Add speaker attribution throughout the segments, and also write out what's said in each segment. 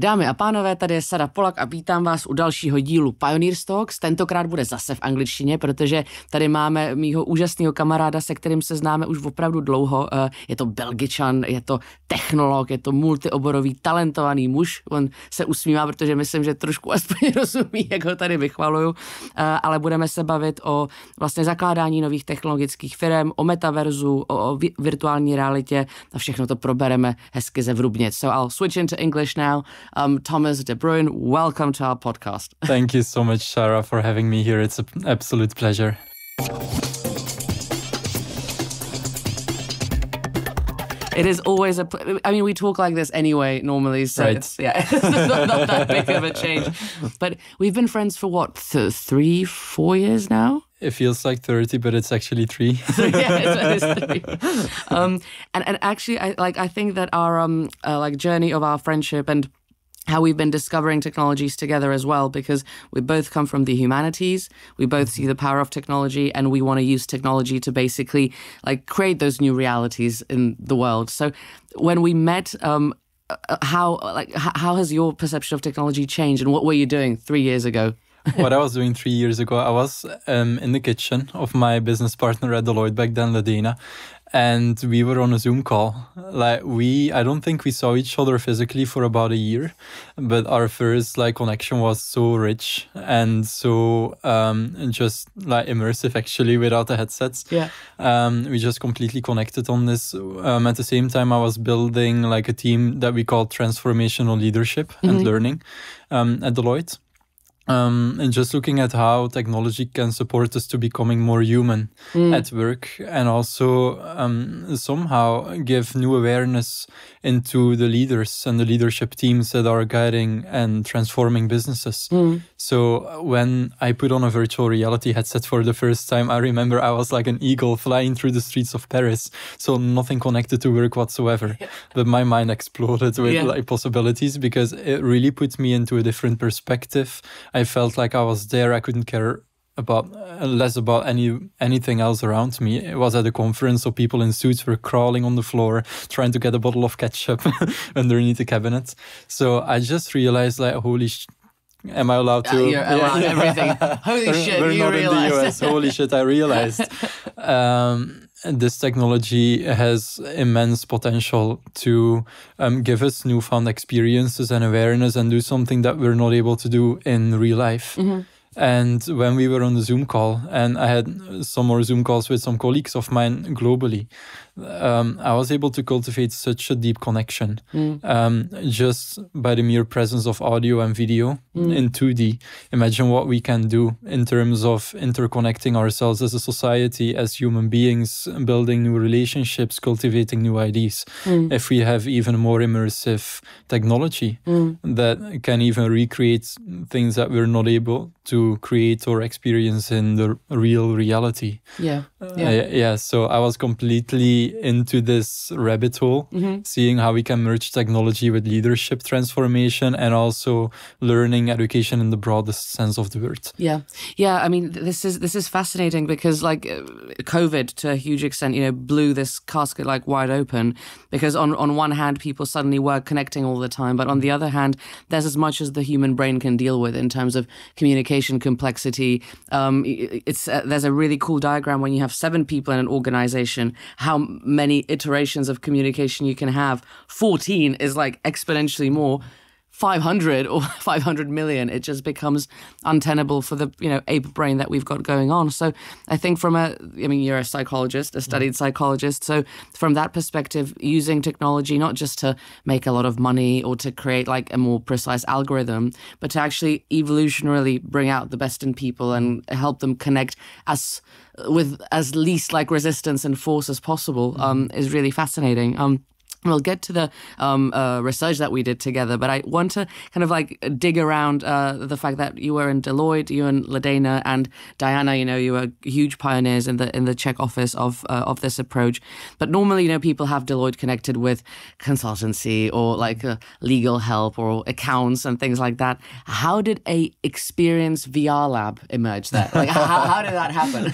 Speaker 1: Dámy a pánové, tady je Sara Polak a vítám vás u dalšího dílu Pioneers Talks. Tentokrát bude zase v angličtině, protože tady máme mýho úžasného kamaráda, se kterým se známe už opravdu dlouho. Je to Belgičan, je to technolog, je to multioborový, talentovaný muž. On se usmívá, protože myslím, že trošku aspoň rozumí, jak ho tady vychvaluju. Ale budeme se bavit o vlastně zakládání nových technologických firm, o metaverzu, o virtuální realitě a všechno to probereme hezky zevrubně. So I'll switch into English now. Thomas de Bruyne, welcome to our podcast.
Speaker 2: Thank you so much, Sara, for having me here. It's an absolute pleasure.
Speaker 1: It is always I mean, we talk like this anyway normally, so
Speaker 2: right.
Speaker 1: It's not that big of a change. But we've been friends for what, 3-4 years now?
Speaker 2: It feels like 30, but it's actually 3.
Speaker 1: Yeah, it's 3. And actually, I think that our journey of our friendship and how we've been discovering technologies together as well, because we both come from the humanities, we both see the power of technology, and we want to use technology to basically create those new realities in the world. So when we met, how has your perception of technology changed, and what were you doing 3 years ago?
Speaker 2: What I was doing 3 years ago, I was in the kitchen of my business partner at Deloitte back then, Ladena, and we were on a Zoom call. I don't think we saw each other physically for about a year, but our first connection was so rich and so just immersive actually without the headsets.
Speaker 1: Yeah.
Speaker 2: We just completely connected on this. At the same time, I was building a team that we called Transformational Leadership and Learning at Deloitte. And just looking at how technology can support us to becoming more human at work, and also somehow give new awareness into the leaders and the leadership teams that are guiding and transforming businesses. So when I put on a virtual reality headset for the first time, I remember I was like an eagle flying through the streets of Paris. So nothing connected to work whatsoever. But my mind exploded with possibilities, because it really put me into a different perspective. I felt like I was there. I couldn't care less about anything else around me. It was at a conference, so people in suits were crawling on the floor, trying to get a bottle of ketchup underneath the cabinet. So I just realized, holy am I allowed to?
Speaker 1: You're allowed everything. Holy shit,
Speaker 2: we're
Speaker 1: you
Speaker 2: not
Speaker 1: realized.
Speaker 2: in the US. Holy shit, I realized. This technology has immense potential to give us newfound experiences and awareness and do something that we're not able to do in real life. And when we were on the Zoom call, and I had some more Zoom calls with some colleagues of mine globally, I was able to cultivate such a deep connection just by the mere presence of audio and video in 2D. Imagine what we can do in terms of interconnecting ourselves as a society, as human beings, building new relationships, cultivating new ideas. If we have even more immersive technology that can even recreate things that we're not able to create or experience in the real reality. So I was completely into this rabbit hole, seeing how we can merge technology with leadership transformation and also learning, education in the broadest sense of the word.
Speaker 1: I mean, this is fascinating, because COVID to a huge extent, blew this casket wide open, because on one hand, people suddenly were connecting all the time, but on the other hand, there's as much as the human brain can deal with in terms of communication complexity. There's a really cool diagram when you have 7 people in an organization, how many iterations of communication you can have. 14 is exponentially more. 500 or 500 million, it just becomes untenable for the ape brain that we've got going on. So I think you're a psychologist, a studied psychologist, so from that perspective, using technology not just to make a lot of money or to create a more precise algorithm, but to actually evolutionarily bring out the best in people and help them connect with as least resistance and force as possible is really fascinating. We'll get to the research that we did together, but I want to kind of dig around the fact that you were in Deloitte, you and Ladena and Diana, you were huge pioneers in the Czech office of this approach. But normally, people have Deloitte connected with consultancy or legal help or accounts and things like that. How did a Xperience VR Lab emerge there? How did that happen?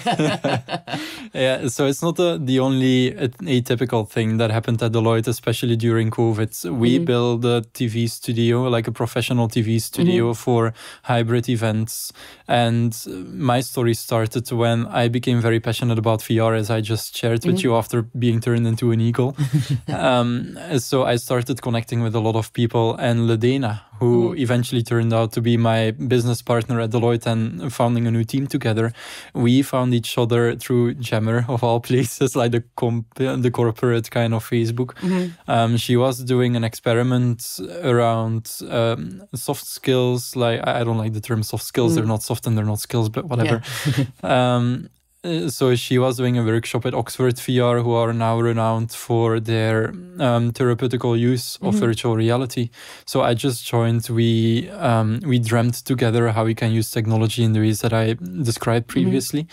Speaker 2: So it's not the only atypical thing that happened at Deloitte, especially during COVID. We built a TV studio, like a professional TV studio for hybrid events. And my story started when I became very passionate about VR, as I just shared with you, after being turned into an eagle. So I started connecting with a lot of people, and Ledena, who eventually turned out to be my business partner at Deloitte and founding a new team together. We found each other through Jammer, of all places, like the corporate kind of Facebook. She was doing an experiment around soft skills. Like, I don't like the term soft skills. They're not soft and they're not skills, but whatever. So she was doing a workshop at Oxford VR, who are now renowned for their therapeutical use of virtual reality. So I just joined. We dreamt together how we can use technology in the ways that I described previously.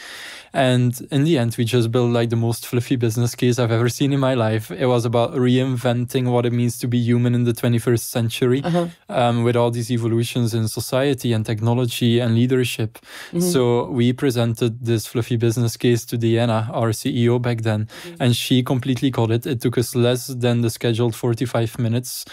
Speaker 2: And in the end, we just built like the most fluffy business case I've ever seen in my life. It was about reinventing what it means to be human in the 21st century, with all these evolutions in society and technology and leadership. So we presented this fluffy business case to Deanna, our CEO back then, and she completely got it. It took us less than the scheduled 45 minutes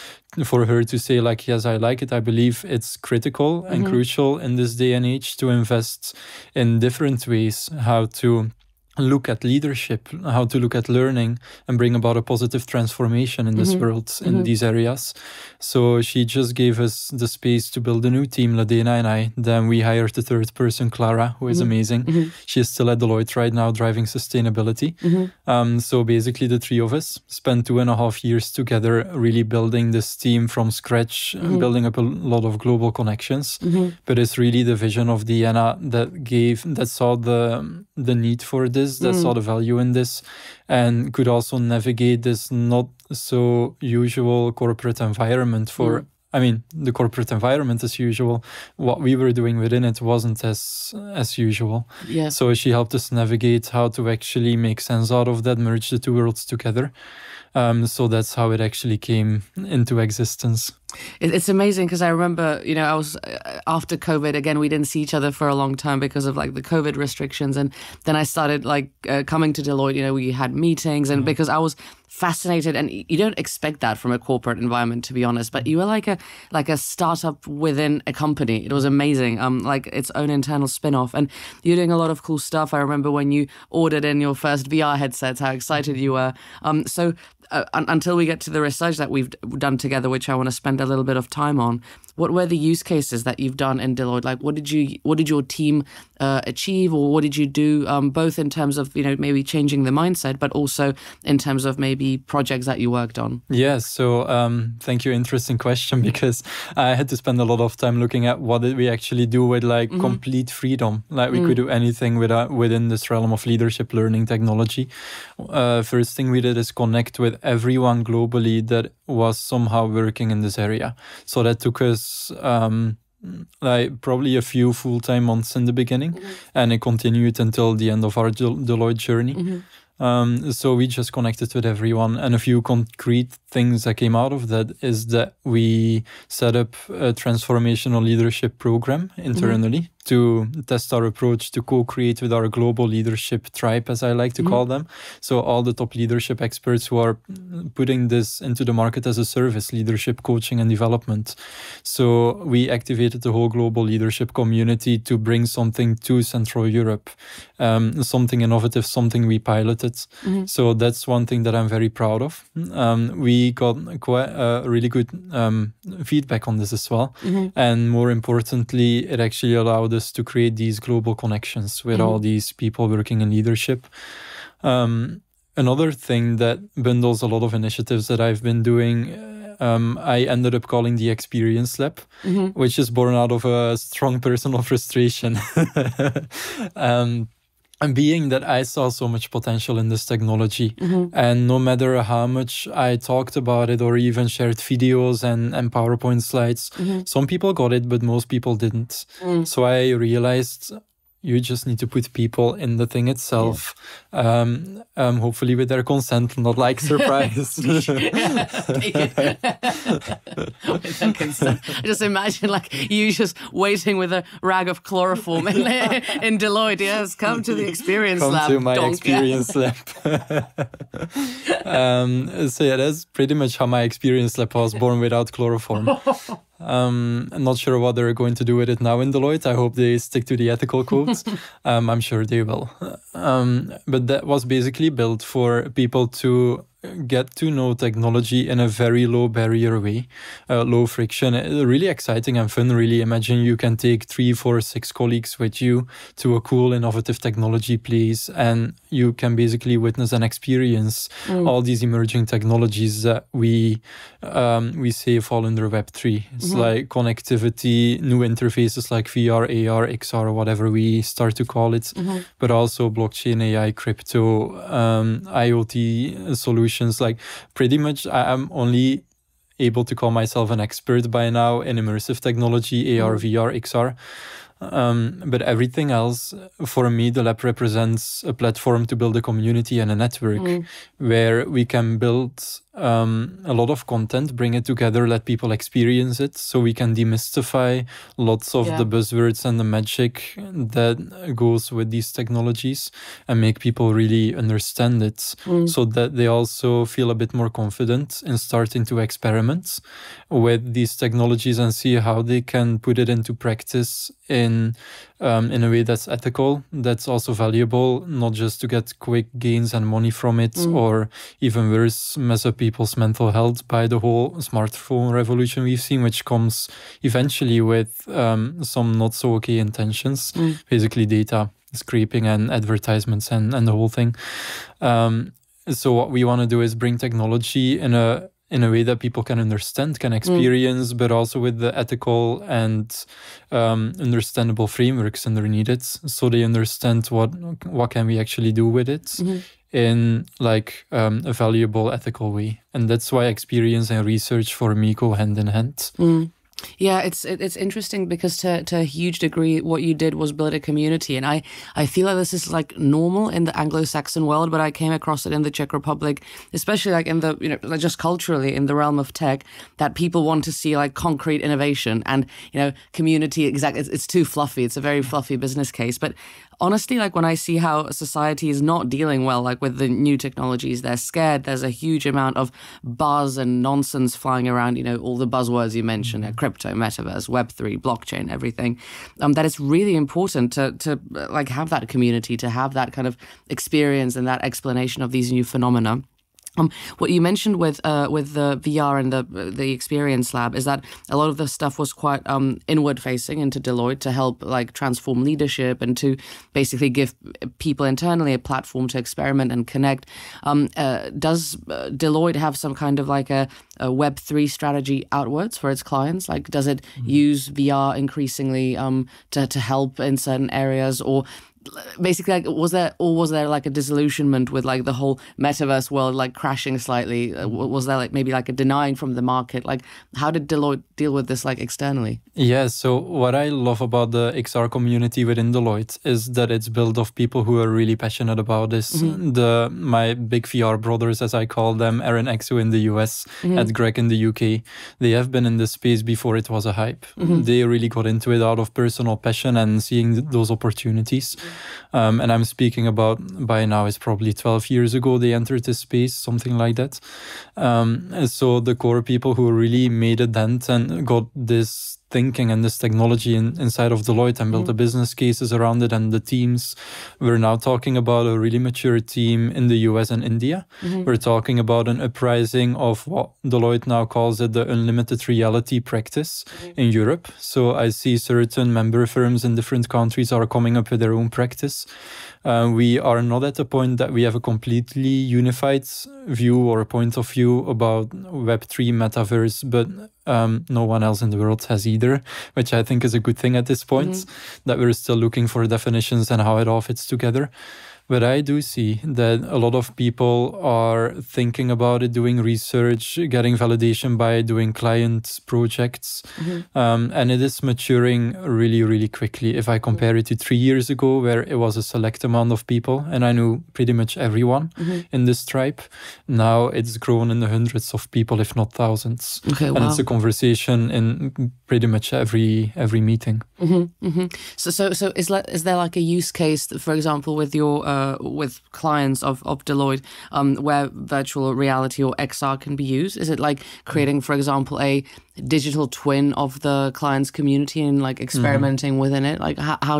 Speaker 2: for her to say, like, yes, I like it. I believe it's critical and crucial in this day and age to invest in different ways, how to look at leadership, how to look at learning and bring about a positive transformation in this world, in these areas. So she just gave us the space to build a new team, Ladena and I. Then we hired the third person, Clara, who is amazing. She is still at Deloitte right now, driving sustainability. So basically the three of us spent 2.5 years together, really building this team from scratch, building up a lot of global connections. But it's really the vision of Deanna that saw the need for this, that saw the value in this, and could also navigate this not so usual corporate environment for I mean, the corporate environment as usual. What we were doing within it wasn't as usual.
Speaker 1: Yeah.
Speaker 2: So she helped us navigate how to actually make sense out of that, merge the two worlds together. So that's how it actually came into existence.
Speaker 1: It's amazing because I remember, I was after COVID, again, we didn't see each other for a long time because of like the COVID restrictions. And then I started coming to Deloitte, we had meetings and because I was fascinated, and you don't expect that from a corporate environment, to be honest, but you were like a startup within a company. It was amazing, like its own internal spin-off, and you're doing a lot of cool stuff. I remember when you ordered in your first VR headsets, how excited you were. So until we get to the research that we've done together, which I want to spend a little bit of time on, what were the use cases that you've done in Deloitte? Like, what did your team achieve, or what did you do, both in terms of maybe changing the mindset, but also in terms of maybe projects that you worked on?
Speaker 2: Yeah, so thank you. Interesting question, because I had to spend a lot of time looking at what did we actually do with complete freedom. Like we could do anything within this realm of leadership, learning, technology. First thing we did is connect with everyone globally that was somehow working in this area. So that took us probably a few full-time months in the beginning, and it continued until the end of our Deloitte journey. So we just connected with everyone, and a few concrete things that came out of that is that we set up a transformational leadership program internally to test our approach, to co-create with our global leadership tribe, as I like to call them. So all the top leadership experts who are putting this into the market as a service, leadership coaching and development. So we activated the whole global leadership community to bring something to Central Europe, something innovative, something we piloted. So that's one thing that I'm very proud of. We got quite really good feedback on this as well. And more importantly, it actually allowed us to create these global connections with all these people working in leadership. Another thing that bundles a lot of initiatives that I've been doing, I ended up calling the Xperience Lab, which is born out of a strong personal frustration. And being that I saw so much potential in this technology, and no matter how much I talked about it or even shared videos and PowerPoint slides, some people got it, but most people didn't. So I realized, You just need to put people in the thing itself, hopefully with their consent, not like surprise.
Speaker 1: Take it. With their consent. I just imagine like you just waiting with a rag of chloroform in Deloitte. Yes, come to the Xperience Lab.
Speaker 2: Come to my Xperience Lab. So yeah, that's pretty much how my Xperience Lab was born, without chloroform. I'm not sure what they're going to do with it now in Deloitte. I hope they stick to the ethical codes. I'm sure they will. But that was basically built for people to get to know technology in a very low barrier way, low friction, really exciting and fun. Really imagine you can take 3, 4, 6 colleagues with you to a cool, innovative technology place, and you can basically witness and experience all these emerging technologies that we say fall under Web3. It's like connectivity, new interfaces like VR, AR, XR, whatever we start to call it, but also blockchain, AI, crypto, IoT solutions. Like pretty much I'm only able to call myself an expert by now in immersive technology, AR, VR, XR. But everything else, for me, the lab represents a platform to build a community and a network where we can build a lot of content, bring it together, let people experience it, so we can demystify lots of the buzzwords and the magic that goes with these technologies and make people really understand it, so that they also feel a bit more confident in starting to experiment with these technologies and see how they can put it into practice in a way that's ethical, that's also valuable, not just to get quick gains and money from it, or even worse, mess up people's mental health by the whole smartphone revolution we've seen, which comes eventually with some not so okay intentions, basically data scraping and advertisements and the whole thing. So what we want to do is bring technology in a way that people can understand, can experience, but also with the ethical and understandable frameworks underneath it, so they understand what can we actually do with it in like a valuable, ethical way. And that's why experience and research for me go hand in hand.
Speaker 1: Yeah, it's interesting because to a huge degree, what you did was build a community, and I feel like this is like normal in the Anglo-Saxon world, but I came across it in the Czech Republic, especially like in the like just culturally in the realm of tech, that people want to see like concrete innovation and community. Exactly, it's too fluffy. It's a very fluffy business case, but honestly, like when I see how society is not dealing well, like with the new technologies, they're scared. There's a huge amount of buzz and nonsense flying around, all the buzzwords you mentioned, crypto, metaverse, Web3, blockchain, everything, that it's really important to like have that community, to have that kind of experience and that explanation of these new phenomena. What you mentioned with the VR and the Xperience Lab is that a lot of the stuff was quite inward facing into Deloitte to help like transform leadership and to basically give people internally a platform to experiment and connect. Does Deloitte have some kind of like a Web3 strategy outwards for its clients? Like, does it use VR increasingly to help in certain areas, or basically, like, was there like a disillusionment with like the whole metaverse world like crashing slightly? Was there like maybe like a denying from the market? Like, how did Deloitte deal with this like externally?
Speaker 2: Yeah, so what I love about the XR community within Deloitte is that it's built of people who are really passionate about this. My big VR brothers, as I call them, Aaron Exo in the US, Ed Greg in the UK, they have been in this space before it was a hype. They really got into it out of personal passion and seeing those opportunities. And I'm speaking about, by now it's probably 12 years ago they entered this space, something like that. So the core people who really made a dent and got this thinking and this technology inside of Deloitte and built the business cases around it and the teams. We're now talking about a really mature team in the US and India. We're talking about an uprising of what Deloitte now calls it the unlimited reality practice in Europe. So I see certain member firms in different countries are coming up with their own practice. We are not at the point that we have a completely unified view or point of view about Web3, Metaverse, but no one else in the world has either, which I think is a good thing at this point, that we're still looking for definitions and how it all fits together. But I do see that a lot of people are thinking about it, doing research, getting validation by doing client projects. And it is maturing really, really quickly. If I compare it to 3 years ago, where it was a select amount of people, and I knew pretty much everyone in this tribe, now it's grown in the hundreds of people, if not thousands.
Speaker 1: Okay,
Speaker 2: and it's a conversation in pretty much every meeting.
Speaker 1: So is there like a use case, for example, with your with clients of Deloitte, where virtual reality or XR can be used? Is it like creating, for example, a digital twin of the client's community and like experimenting within it? Like how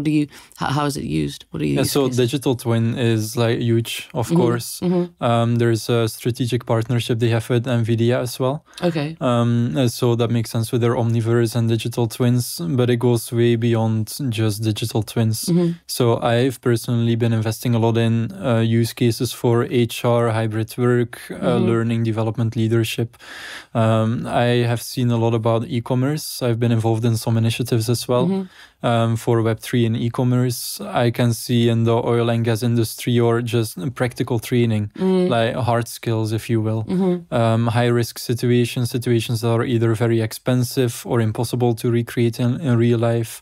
Speaker 1: is it used? What do you?
Speaker 2: So digital twin is like huge, of course. There's a strategic partnership they have with NVIDIA as well.
Speaker 1: Okay.
Speaker 2: So that makes sense with their Omniverse and digital twins, but it goes way beyond just digital twins. So I've personally been investing a lot in use cases for HR, hybrid work, learning, development, leadership. I have seen a lot about e-commerce. I've been involved in some initiatives as well for Web3 and e-commerce. I can see in the oil and gas industry, or just practical training, like hard skills, if you will. High-risk situations that are either very expensive or impossible to recreate in real life.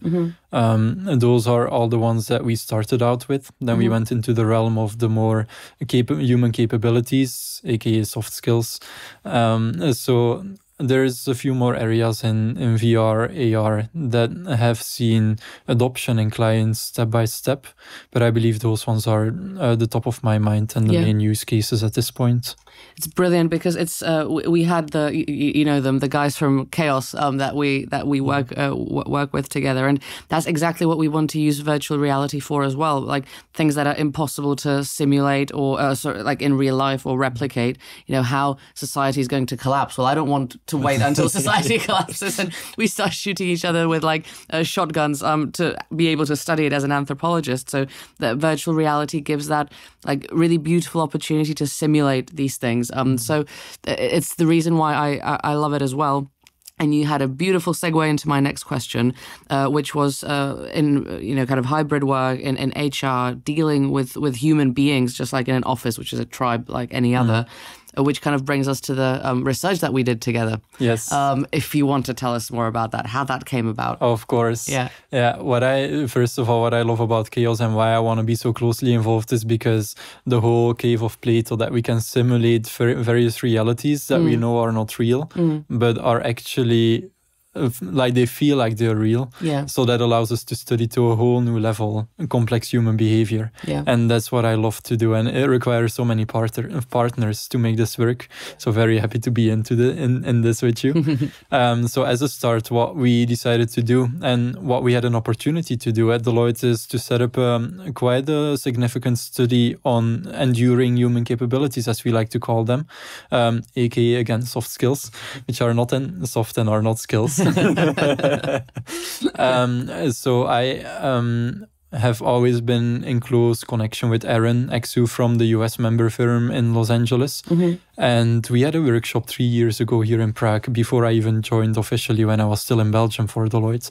Speaker 2: And those are all the ones that we started out with. Then we went into the realm of the more human capabilities, aka soft skills. So there's a few more areas in VR, AR that have seen adoption in clients step by step, but I believe those ones are the top of my mind and the main use cases at this point.
Speaker 1: It's brilliant because it's we had the guys from Chaos that we work with together, and that's exactly what we want to use virtual reality for as well. Like things that are impossible to simulate or like in real life or replicate. You know, how society is going to collapse. Well, I don't want to wait until society collapses and we start shooting each other with like shotguns to be able to study it as an anthropologist. So that virtual reality gives that like really beautiful opportunity to simulate these things. So it's the reason why I love it as well. And you had a beautiful segue into my next question, which was in kind of hybrid work in HR, dealing with human beings, just like in an office, which is a tribe like any other. Which kind of brings us to the research that we did together.
Speaker 2: Yes.
Speaker 1: If you want to tell us more about that, how that came about.
Speaker 2: Of course.
Speaker 1: Yeah.
Speaker 2: First of all, what I love about Chaos and why I want to be so closely involved is because the whole cave of Plato, that we can simulate various realities that we know are not real, but are actually like they feel like they're real.
Speaker 1: Yeah.
Speaker 2: So that allows us to study to a whole new level complex human behavior.
Speaker 1: Yeah.
Speaker 2: And that's what I love to do. And it requires so many partners to make this work. So very happy to be in this with you. So as a start, what we decided to do and what we had an opportunity to do at Deloitte is to set up quite a significant study on enduring human capabilities, as we like to call them, aka again soft skills, which are not soft and are not skills. So I have always been in close connection with Aaron Exu from the US member firm in Los Angeles. And we had a workshop 3 years ago here in Prague, before I even joined officially, when I was still in Belgium for Deloitte.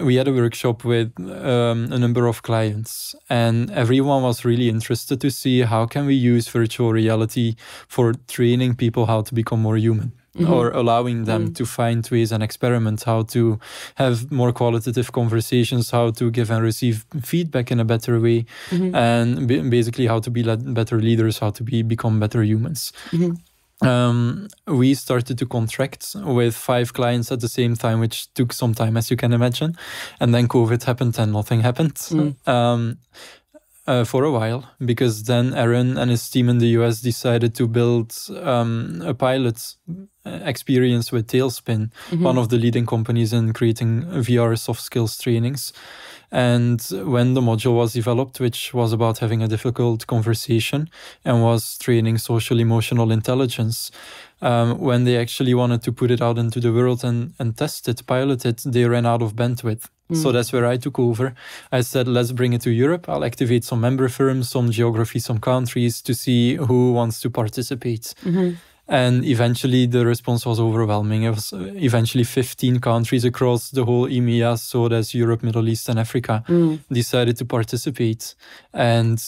Speaker 2: We had a workshop with a number of clients, and everyone was really interested to see how can we use virtual reality for training people how to become more human. Or allowing them to find ways and experiment how to have more qualitative conversations, how to give and receive feedback in a better way, and basically how to be better leaders, how to become better humans. We started to contract with 5 clients at the same time, which took some time, as you can imagine. And then COVID happened and nothing happened. For a while, because then Aaron and his team in the US decided to build a pilot experience with Tailspin, one of the leading companies in creating VR soft skills trainings. And when the module was developed, which was about having a difficult conversation and was training social emotional intelligence, when they actually wanted to put it out into the world and test it, pilot it, they ran out of bandwidth. So that's where I took over. I said, let's bring it to Europe. I'll activate some member firms, some geography, some countries to see who wants to participate. And eventually the response was overwhelming. It was eventually 15 countries across the whole EMEA, so that's Europe, Middle East and Africa, decided to participate. And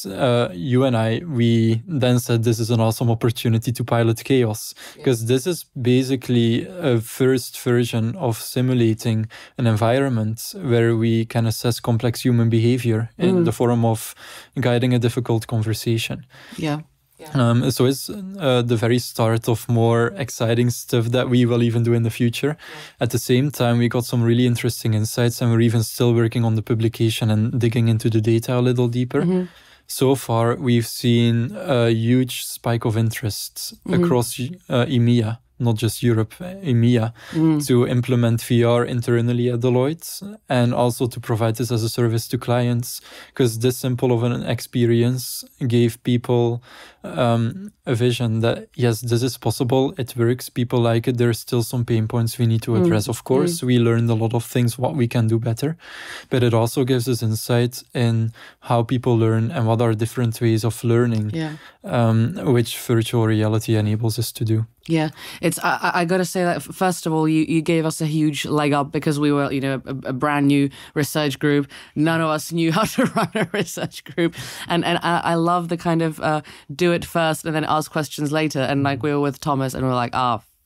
Speaker 2: you and I, we then said this is an awesome opportunity to pilot chaos, because this is basically a first version of simulating an environment where we can assess complex human behavior in the form of guiding a difficult conversation.
Speaker 1: Yeah.
Speaker 2: So it's the very start of more exciting stuff that we will even do in the future. At the same time, we got some really interesting insights, and we're even still working on the publication and digging into the data a little deeper. So far, we've seen a huge spike of interest across EMEA, not just Europe, EMEA, to implement VR internally at Deloitte, and also to provide this as a service to clients, because this simple of an experience gave people a vision that, yes, this is possible, it works, people like it, there's still some pain points we need to address. Of course, we learned a lot of things, what we can do better, but it also gives us insight in how people learn and what are different ways of learning, which virtual reality enables us to do.
Speaker 1: Yeah, it's. I got to say that first of all, you gave us a huge leg up, because we were, a brand new research group. None of us knew how to run a research group, and I love the kind of do it first and then ask questions later. And like we were with Thomas, and we were like,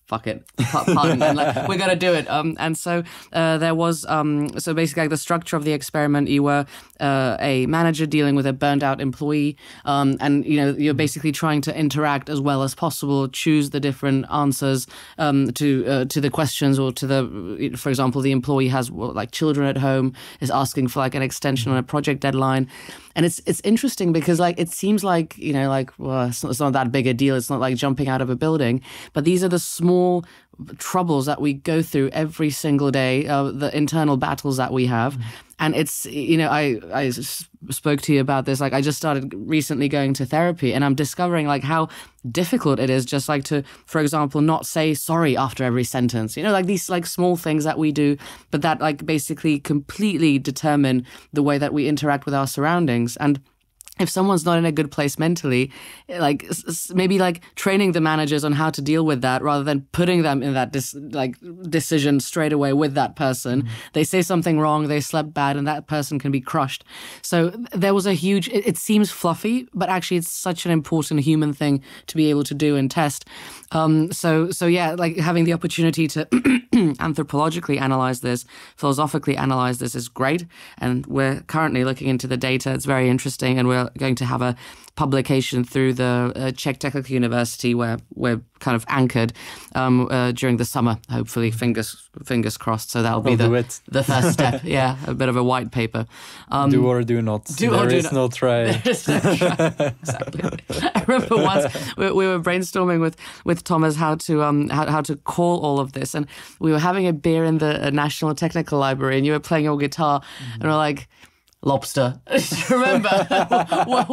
Speaker 1: fuck it, pardon, and like we're gonna do it. And so there was so basically like the structure of the experiment. You were a manager dealing with a burned out employee, and you're basically trying to interact as well as possible, choose the different answers to the questions, or to the, for example, the employee has like children at home, is asking for like an extension on a project deadline. And it's interesting because like it seems like well, it's not that big a deal. It's not like jumping out of a building, but these are the small troubles that we go through every single day, the internal battles that we have. And it's, I spoke to you about this. Like I just started recently going to therapy, and I'm discovering like how difficult it is just like to, for example, not say sorry after every sentence, like these like small things that we do, but that like basically completely determine the way that we interact with our surroundings. And if someone's not in a good place mentally, like maybe like training the managers on how to deal with that, rather than putting them in that decision straight away with that person. They say something wrong, they slept bad, and that person can be crushed. So there was a huge, it seems fluffy, but actually it's such an important human thing to be able to do and test. So yeah, like having the opportunity to anthropologically analyze this, philosophically analyze this is great. And we're currently looking into the data. It's very interesting, and we're going to have a publication through the Czech Technical University, where we're kind of anchored during the summer, hopefully, fingers crossed. So that'll be the first step. Yeah, a bit of a white paper.
Speaker 2: Do or do not. There is no try.
Speaker 1: Exactly. I remember once we were brainstorming with Thomas how to call all of this, and we were having a beer in the National Technical Library, and you were playing your guitar, and we're like, lobster. Remember? what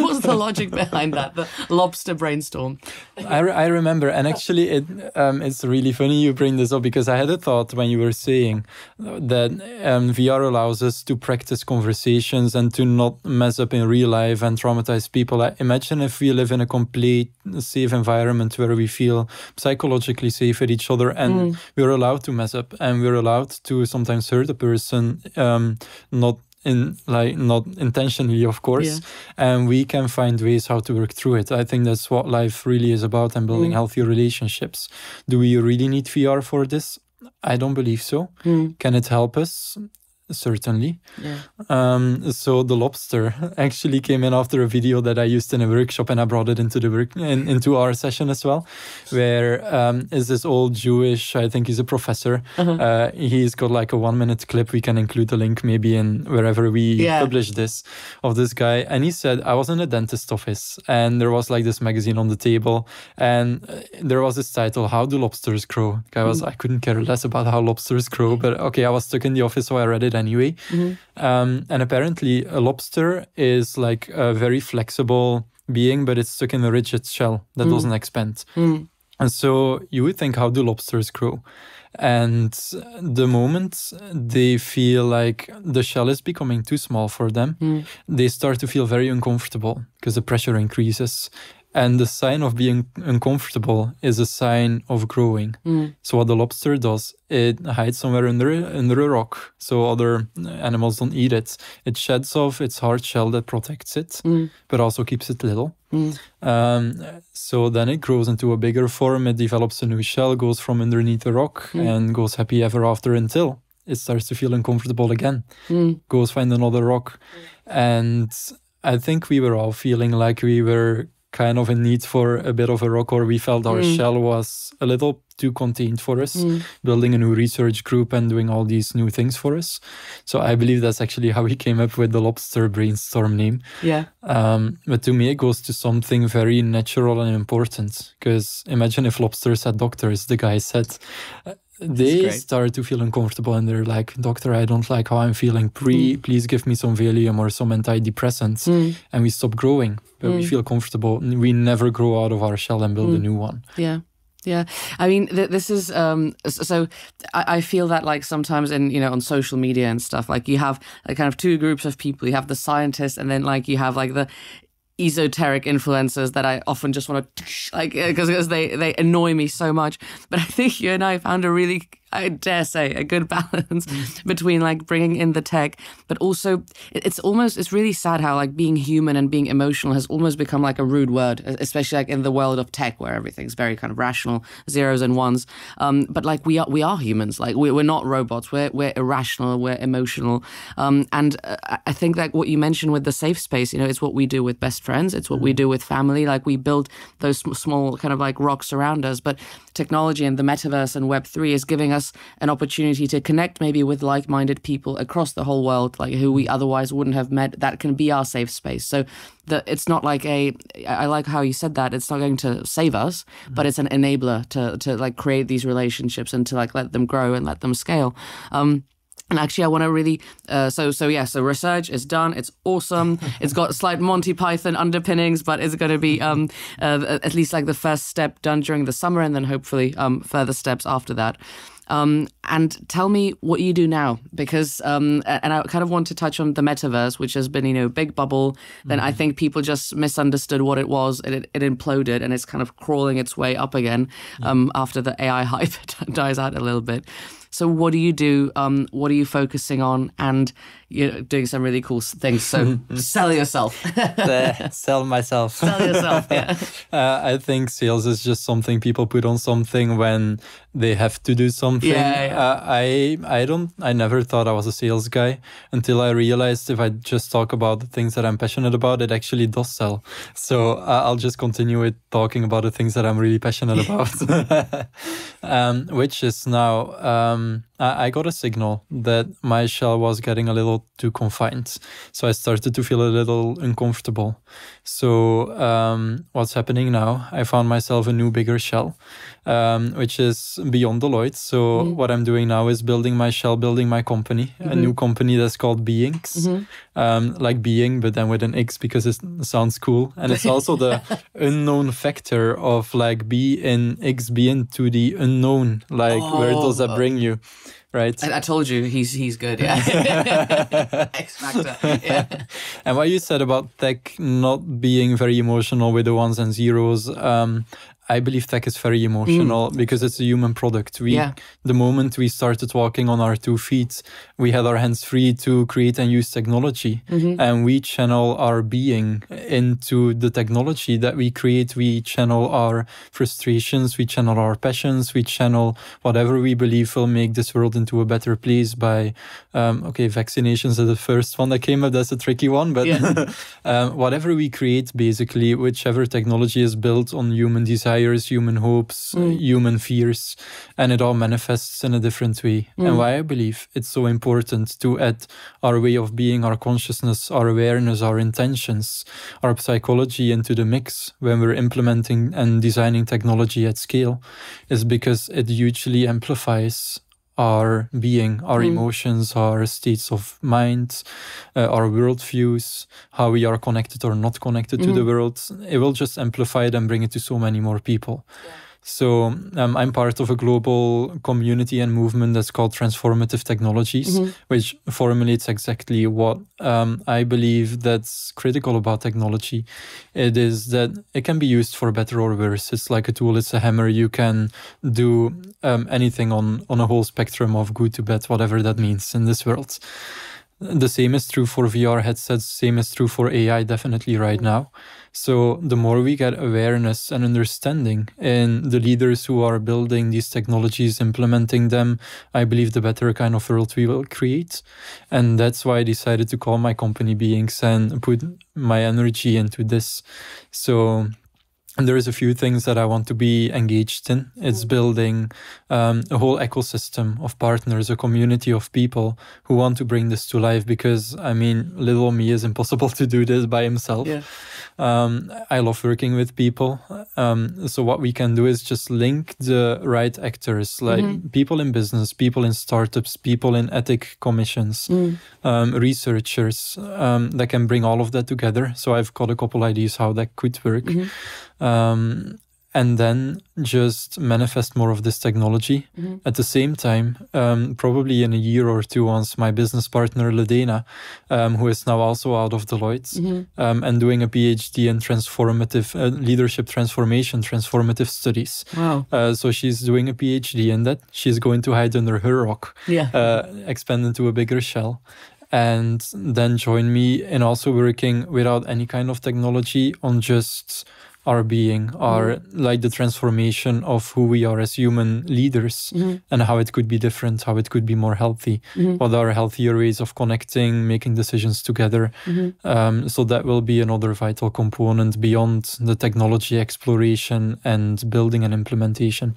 Speaker 1: was the logic behind that? The lobster brainstorm.
Speaker 2: I remember, and actually it's really funny you bring this up, because I had a thought when you were saying that VR allows us to practice conversations and to not mess up in real life and traumatize people. I imagine if we live in a complete safe environment where we feel psychologically safe with each other, and we're allowed to mess up, and we're allowed to sometimes hurt a person, not intentionally, of course, and we can find ways how to work through it. I think that's what life really is about, and building healthy relationships. Do we really need VR for this? I don't believe so. Can it help us? Certainly. So the lobster actually came in after a video that I used in a workshop, and I brought it into into our session as well, where is this old Jewish, I think he's a professor. He's got like a 1-minute clip. We can include the link maybe in wherever we publish this, of this guy. And he said, I was in a dentist office, and there was like this magazine on the table, and there was this title, How Do Lobsters Grow? I couldn't care less about how lobsters grow, but okay, I was stuck in the office, so I read it anyway. And apparently a lobster is like a very flexible being, but it's stuck in a rigid shell that doesn't expand. And so you would think, how do lobsters grow? And the moment they feel like the shell is becoming too small for them, they start to feel very uncomfortable because the pressure increases. And the sign of being uncomfortable is a sign of growing. So what the lobster does, it hides somewhere under a rock, so other animals don't eat it. It sheds off its hard shell that protects it, but also keeps it little. So then it grows into a bigger form, it develops a new shell, goes from underneath the rock, and goes happy ever after until it starts to feel uncomfortable again. Goes find another rock. And I think we were all feeling like we were kind of in need for a bit of a rock, or we felt our shell was a little too contained for us, building a new research group and doing all these new things for us. So I believe that's actually how we came up with the lobster brainstorm name.
Speaker 1: Yeah.
Speaker 2: But to me, it goes to something very natural and important, because imagine if lobsters had doctors, the guy said. They start to feel uncomfortable and they're like, doctor, I don't like how I'm feeling. Please give me some Valium or some antidepressants. And we stop growing, but we feel comfortable. We never grow out of our shell and build a new one.
Speaker 1: Yeah. Yeah, I mean, this is so. I feel that like sometimes in on social media and stuff, like you have like kind of two groups of people. You have the scientists, and then like you have like the esoteric influencers that I often just want to like because they annoy me so much. But I think you and I found a really, I dare say, a good balance between like bringing in the tech, but also it's really sad how like being human and being emotional has almost become like a rude word, especially like in the world of tech where everything's very kind of rational, zeros and ones. But like we are humans, like we're not robots. We're irrational, we're emotional, and I think that what you mentioned with the safe space, it's what we do with best friends, it's what we do with family. Like we build those small kind of like rocks around us, but technology and the metaverse and Web3 is giving us an opportunity to connect maybe with like-minded people across the whole world, like who we otherwise wouldn't have met. That can be our safe space. So it's not like I like how you said that, it's not going to save us, but it's an enabler to like create these relationships and to like let them grow and let them scale. And actually, I want to really, so research is done. It's awesome. It's got slight Monty Python underpinnings, but it's going to be at least like the first step done during the summer, and then hopefully further steps after that. And tell me what you do now, because and I kind of want to touch on the metaverse, which has been big bubble. Then I think people just misunderstood what it was. It imploded, and it's kind of crawling its way up again after the AI hype dies out a little bit. So what do you do? What are you focusing on? And you're doing some really cool things. So sell yourself.
Speaker 2: Sell myself.
Speaker 1: Sell yourself, yeah.
Speaker 2: I think sales is just something people put on something when they have to do something.
Speaker 1: Yeah.
Speaker 2: I never thought I was a sales guy until I realized if I just talk about the things that I'm passionate about, it actually does sell. So I'll just continue with talking about the things that I'm really passionate about. Which is now... I got a signal that my shell was getting a little too confined. So I started to feel a little uncomfortable. So what's happening now? I found myself a new, bigger shell, which is beyond Deloitte. So what I'm doing now is building my shell, building my company, a new company that's called BeInX. Like being, but then with an X because it sounds cool. And it's also the unknown factor of like be in X, be into the unknown. Like where does that bring you? Right.
Speaker 1: I told you he's good. Yeah. X factor. Yeah.
Speaker 2: And what you said about tech not being very emotional with the ones and zeros, I believe tech is very emotional because it's a human product. The moment we started walking on our 2 feet, we had our hands free to create and use technology. And we channel our being into the technology that we create. We channel our frustrations, we channel our passions, we channel whatever we believe will make this world into a better place by, vaccinations are the first one that came up. That's a tricky one. But whatever we create, basically, whichever technology is built on human desire, human hopes, human fears, and it all manifests in a different way. And why I believe it's so important to add our way of being, our consciousness, our awareness, our intentions, our psychology into the mix when we're implementing and designing technology at scale is because it hugely amplifies our being, our emotions, our states of mind, our worldviews, how we are connected or not connected to the world. It will just amplify it and bring it to so many more people. So I'm part of a global community and movement that's called Transformative Technologies, which formulates exactly what I believe that's critical about technology. It is that it can be used for better or worse. It's like a tool, it's a hammer. You can do anything on a whole spectrum of good to bad, whatever that means in this world. The same is true for VR headsets, same is true for AI definitely right now. So the more we get awareness and understanding in the leaders who are building these technologies, implementing them, I believe the better kind of world we will create. And that's why I decided to call my company BeInX and put my energy into this. So there is a few things that I want to be engaged in. It's building a whole ecosystem of partners, a community of people who want to bring this to life, because, I mean, little me is impossible to do this by himself.
Speaker 1: Yeah.
Speaker 2: I love working with people. So what we can do is just link the right actors, like people in business, people in startups, people in ethic commissions, researchers, that can bring all of that together. So I've got a couple ideas how that could work. And then just manifest more of this technology. At the same time, probably in a year or two, once my business partner, Ledena, who is now also out of Deloitte, and doing a PhD in transformative leadership transformation, transformative studies.
Speaker 1: Wow.
Speaker 2: So she's doing a PhD in that. She's going to hide under her rock, expand into a bigger shell. And then join me in also working without any kind of technology on just our being, our like the transformation of who we are as human leaders, and how it could be different, how it could be more healthy, what are healthier ways of connecting, making decisions together. So that will be another vital component beyond the technology exploration and building and implementation.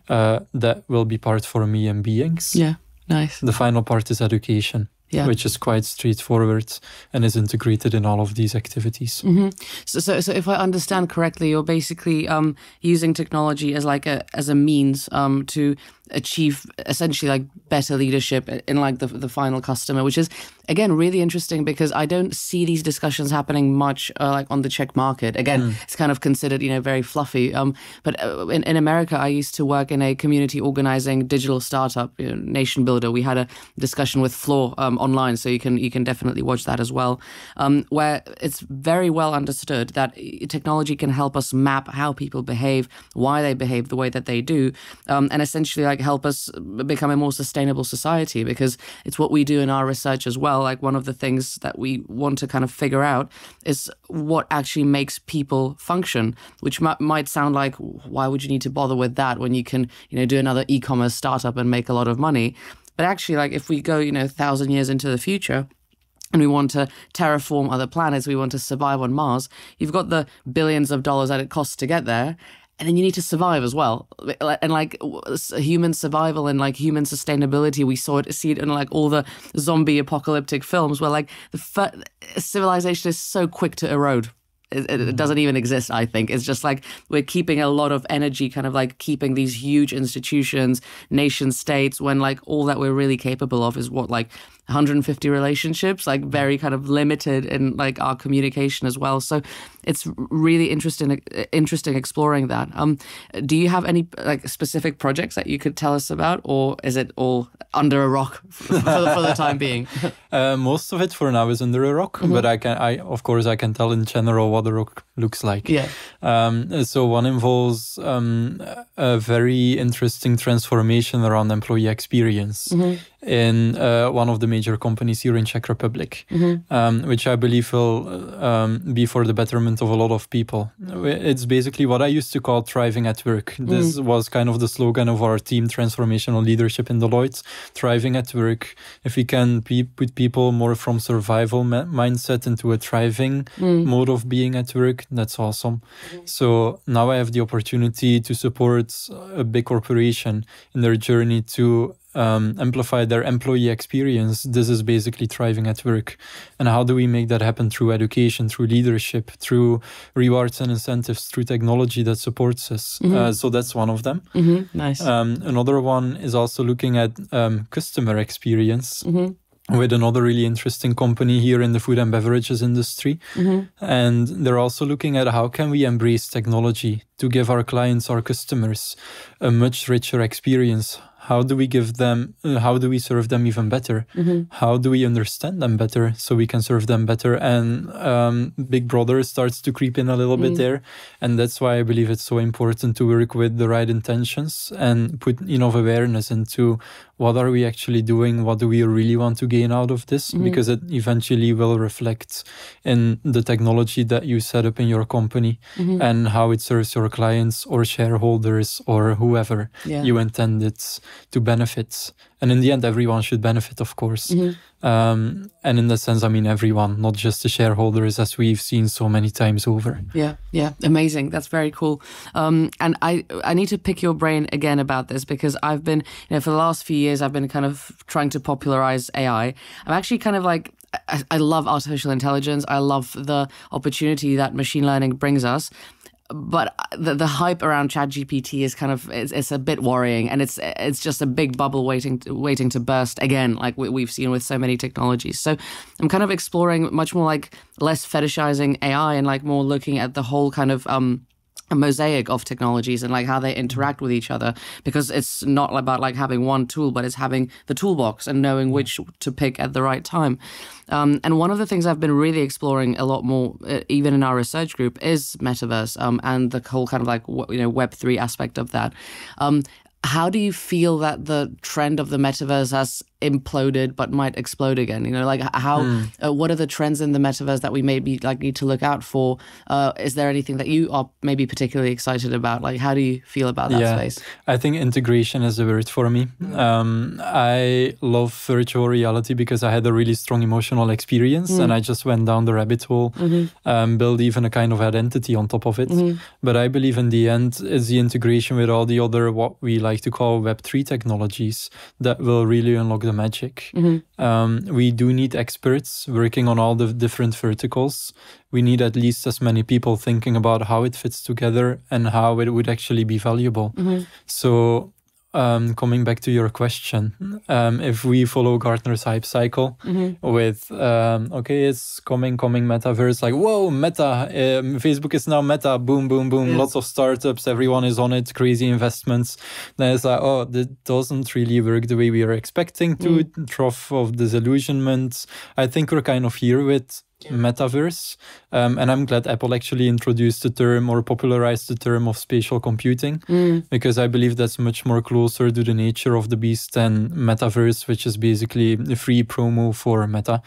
Speaker 2: That will be part for me and BeInX.
Speaker 1: Yeah, nice.
Speaker 2: The final part is education. Yeah. Which is quite straightforward and is integrated in all of these activities.
Speaker 1: So if I understand correctly, you're basically using technology as like a means to achieve essentially like better leadership in like the final customer, which is again really interesting because I don't see these discussions happening much like on the Czech market. Again, it's kind of considered very fluffy. But in America, I used to work in a community organizing digital startup, Nation Builder. We had a discussion with Floor online, so you can definitely watch that as well, where it's very well understood that technology can help us map how people behave, why they behave the way that they do, and essentially like help us become a more sustainable society, because it's what we do in our research as well. Like one of the things that we want to kind of figure out is what actually makes people function, which might sound like, why would you need to bother with that when you can, do another e-commerce startup and make a lot of money? But actually, like if we go, 1,000 years into the future, and we want to terraform other planets, we want to survive on Mars, you've got the billions of dollars that it costs to get there. And then you need to survive as well. And like human survival and like human sustainability, we see it in like all the zombie apocalyptic films where like the civilization is so quick to erode. It doesn't even exist, I think. It's just like we're keeping a lot of energy, kind of like keeping these huge institutions, nation states, when like all that we're really capable of is what, like 150 relationships, like very kind of limited in like our communication as well. So it's really interesting exploring that. Do you have any like specific projects that you could tell us about, or is it all under a rock for the time being?
Speaker 2: Most of it for now is under a rock, but I of course I can tell in general what a rock looks like.
Speaker 1: Yeah.
Speaker 2: So one involves a very interesting transformation around employee experience in one of the major companies here in Czech Republic, which I believe will be for the betterment of a lot of people. It's basically what I used to call thriving at work. This was kind of the slogan of our team, Transformational Leadership in Deloitte, thriving at work. If we can put people more from survival mindset into a thriving mode of being at work, that's awesome. So now I have the opportunity to support a big corporation in their journey to amplify their employee experience. This is basically thriving at work. And how do we make that happen? Through education, through leadership, through rewards and incentives, through technology that supports us. So that's one of them.
Speaker 1: Nice.
Speaker 2: Another one is also looking at customer experience. with another really interesting company here in the food and beverages industry. And they're also looking at how can we embrace technology to give our clients, our customers, a much richer experience. How do we give them, how do we serve them even better? How do we understand them better so we can serve them better? And Big Brother starts to creep in a little bit there. And that's why I believe it's so important to work with the right intentions and put enough awareness into what are we actually doing? What do we really want to gain out of this? Because it eventually will reflect in the technology that you set up in your company and how it serves your clients or shareholders or whoever you intend it to benefit. And in the end, everyone should benefit, of course. And in that sense, I mean, everyone, not just the shareholders, as we've seen so many times over.
Speaker 1: Yeah, amazing. That's very cool. And I need to pick your brain again about this, because I've been, for the last few years, I've been kind of trying to popularize AI. I'm actually kind of like, I love artificial intelligence. I love the opportunity that machine learning brings us. But the hype around ChatGPT is kind of, it's a bit worrying, and it's just a big bubble waiting to burst again, like we've seen with so many technologies. So I'm kind of exploring much more like less fetishizing AI and like more looking at the whole kind of a mosaic of technologies and like how they interact with each other, because it's not about like having one tool, but it's having the toolbox and knowing which to pick at the right time. And one of the things I've been really exploring a lot more, even in our research group, is Metaverse and the whole kind of like, Web3 aspect of that. How do you feel that the trend of the Metaverse has imploded but might explode again? Like how, what are the trends in the Metaverse that we maybe like need to look out for? Is there anything that you are maybe particularly excited about? Like, how do you feel about that space?
Speaker 2: I think integration is the word for me. I love virtual reality because I had a really strong emotional experience and I just went down the rabbit hole, build even a kind of identity on top of it. But I believe in the end, it's the integration with all the other, what we like to call Web3 technologies, that will really unlock the magic. We do need experts working on all the different verticals. We need at least as many people thinking about how it fits together and how it would actually be valuable. So coming back to your question, if we follow Gartner's hype cycle with, it's coming Metaverse, like, whoa, Meta, Facebook is now Meta, boom, boom, boom, lots of startups, everyone is on it, crazy investments. Then it's like, oh, that doesn't really work the way we are expecting to, trough of disillusionment. I think we're kind of here with Metaverse, and I'm glad Apple actually introduced the term or popularized the term of spatial computing, because I believe that's much more closer to the nature of the beast than Metaverse, which is basically the free promo for Meta.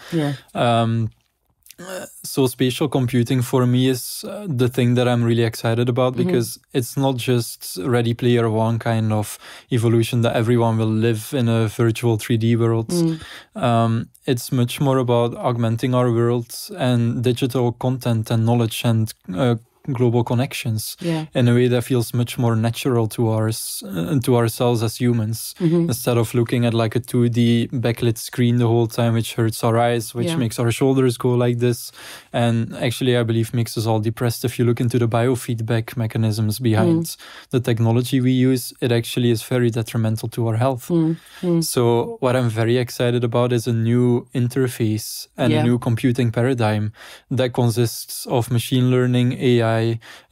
Speaker 2: So spatial computing for me is the thing that I'm really excited about, because it's not just Ready Player One kind of evolution that everyone will live in a virtual 3D world. It's much more about augmenting our world and digital content and knowledge and global connections in a way that feels much more natural to ourselves as humans, instead of looking at like a 2D backlit screen the whole time, which hurts our eyes, which makes our shoulders go like this, and actually I believe makes us all depressed. If you look into the biofeedback mechanisms behind the technology we use, it actually is very detrimental to our health. So what I'm very excited about is a new interface and a new computing paradigm that consists of machine learning, AI,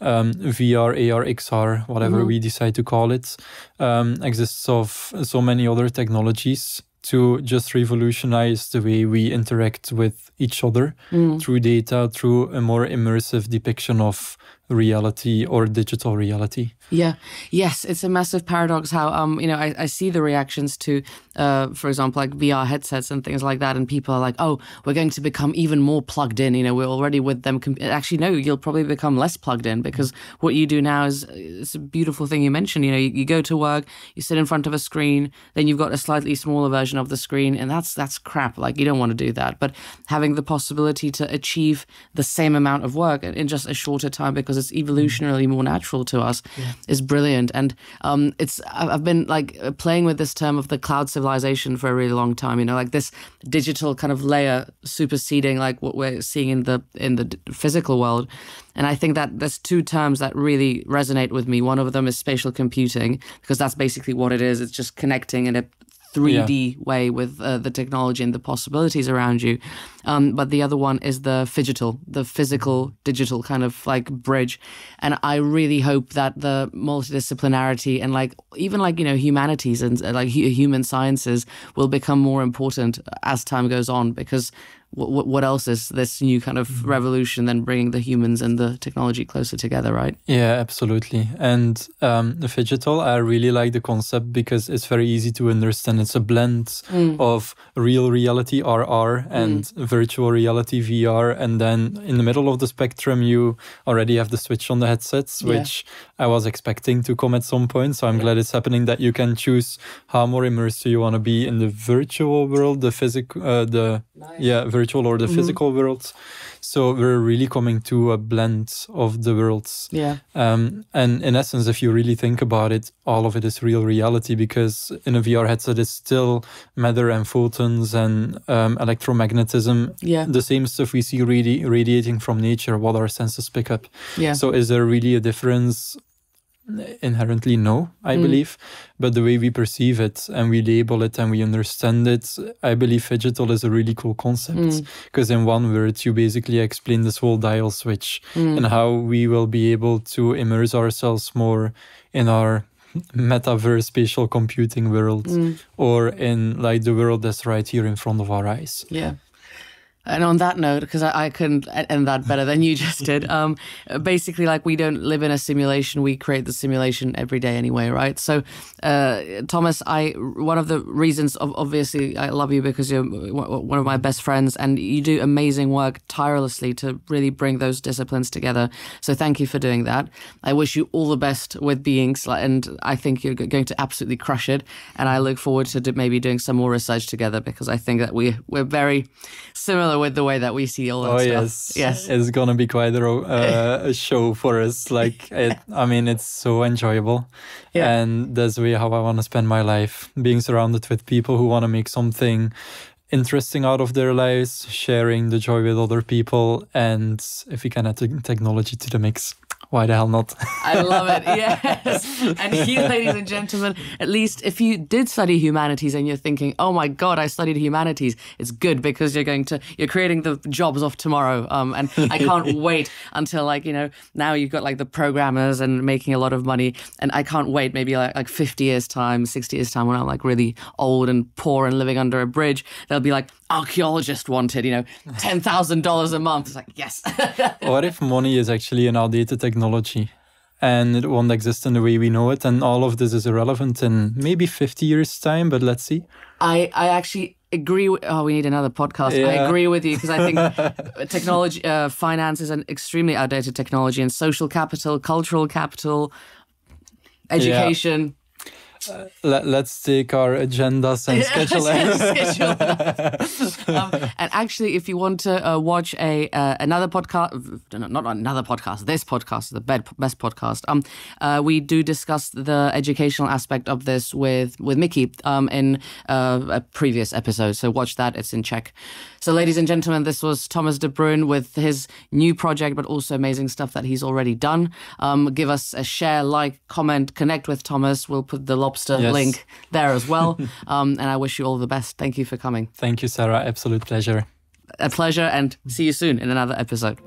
Speaker 2: VR, AR, XR, whatever we decide to call it, exists of so many other technologies to just revolutionize the way we interact with each other through data, through a more immersive depiction of reality or digital reality. Yes, it's a massive paradox how I see the reactions to for example like VR headsets and things like that, and people are like, oh, we're going to become even more plugged in, we're already with them. Actually no, you'll probably become less plugged in, because what you do now is, it's a beautiful thing you mentioned, you go to work, you sit in front of a screen, then you've got a slightly smaller version of the screen, and that's crap. Like, you don't want to do that. But having the possibility to achieve the same amount of work in just a shorter time, because it's evolutionarily more natural to us, is brilliant. And I've been like playing with this term of the cloud civilization for a really long time, like this digital kind of layer superseding like what we're seeing in the physical world. And I think that there's two terms that really resonate with me. One of them is spatial computing, because that's basically what it is. It's just connecting in a
Speaker 1: 3D way with the technology and the possibilities around you. But the other one is the physical, digital kind of like bridge. And I really hope that the multidisciplinarity and like even like, humanities and like human sciences will become more important as time goes on, because what else is this new kind of revolution than bringing the humans and the technology closer together, right?
Speaker 2: Yeah, absolutely. And the Phygital, I really like the concept because it's very easy to understand. It's a blend of real reality, RR, and virtual reality, VR. And then in the middle of the spectrum, you already have the switch on the headsets, which I was expecting to come at some point. So I'm glad it's happening, that you can choose how more immersed you want to be in the virtual world, the physical, virtual or the physical worlds. So we're really coming to a blend of the worlds.
Speaker 1: Yeah.
Speaker 2: And in essence, if you really think about it, all of it is real reality, because in a VR headset it's still matter and photons and electromagnetism.
Speaker 1: Yeah.
Speaker 2: The same stuff we see radiating from nature, what our senses pick up.
Speaker 1: Yeah.
Speaker 2: So is there really a difference? Inherently no, I believe, but the way we perceive it and we label it and we understand it, I believe Phygital is a really cool concept, because in one word you basically explain this whole dial switch and how we will be able to immerse ourselves more in our metaverse spatial computing world or in like the world that's right here in front of our eyes.
Speaker 1: Yeah. And on that note, because I couldn't end that better than you just did, basically, like, we don't live in a simulation. We create the simulation every day anyway, right? So, Thomas, one of the reasons, obviously, I love you because you're one of my best friends and you do amazing work tirelessly to really bring those disciplines together. So thank you for doing that. I wish you all the best with BeInX, and I think you're going to absolutely crush it. And I look forward to maybe doing some more research together, because I think that we're very similar with the way that we see all that stuff. Yes.
Speaker 2: It's gonna be quite a show for us. Like, it's so enjoyable, and that's the way how I want to spend my life, being surrounded with people who want to make something interesting out of their lives, sharing the joy with other people, and if we can add technology to the mix, why the hell not?
Speaker 1: I love it. Yes. And you, ladies and gentlemen, at least if you did study humanities and you're thinking, oh my God, I studied humanities, it's good, because you're creating the jobs of tomorrow. And I can't wait until now you've got like the programmers and making a lot of money. And I can't wait maybe like 50 years time, 60 years time, when I'm like really old and poor and living under a bridge. They'll be like, archaeologist wanted, $10,000 a month. It's like, yes.
Speaker 2: What if money is actually an outdated technology and it won't exist in the way we know it, and all of this is irrelevant in maybe 50 years time, but let's see.
Speaker 1: I actually agree. We need another podcast. Yeah. I agree with you, because I think technology, finance is an extremely outdated technology, and social capital, cultural capital, education.
Speaker 2: Yeah. Let's take our agendas and schedule
Speaker 1: it. And actually, if you want to watch another podcast, not another podcast, this podcast, the best podcast, we do discuss the educational aspect of this with Mickey in a previous episode. So watch that; it's in Czech. So, ladies and gentlemen, this was Thomas de Bruyne with his new project, but also amazing stuff that he's already done. Give us a share, like, comment, connect with Thomas. We'll put the lobster link there as well. And I wish you all the best. Thank you for coming.
Speaker 2: Thank you, Sara. Absolute pleasure.
Speaker 1: A pleasure, and see you soon in another episode.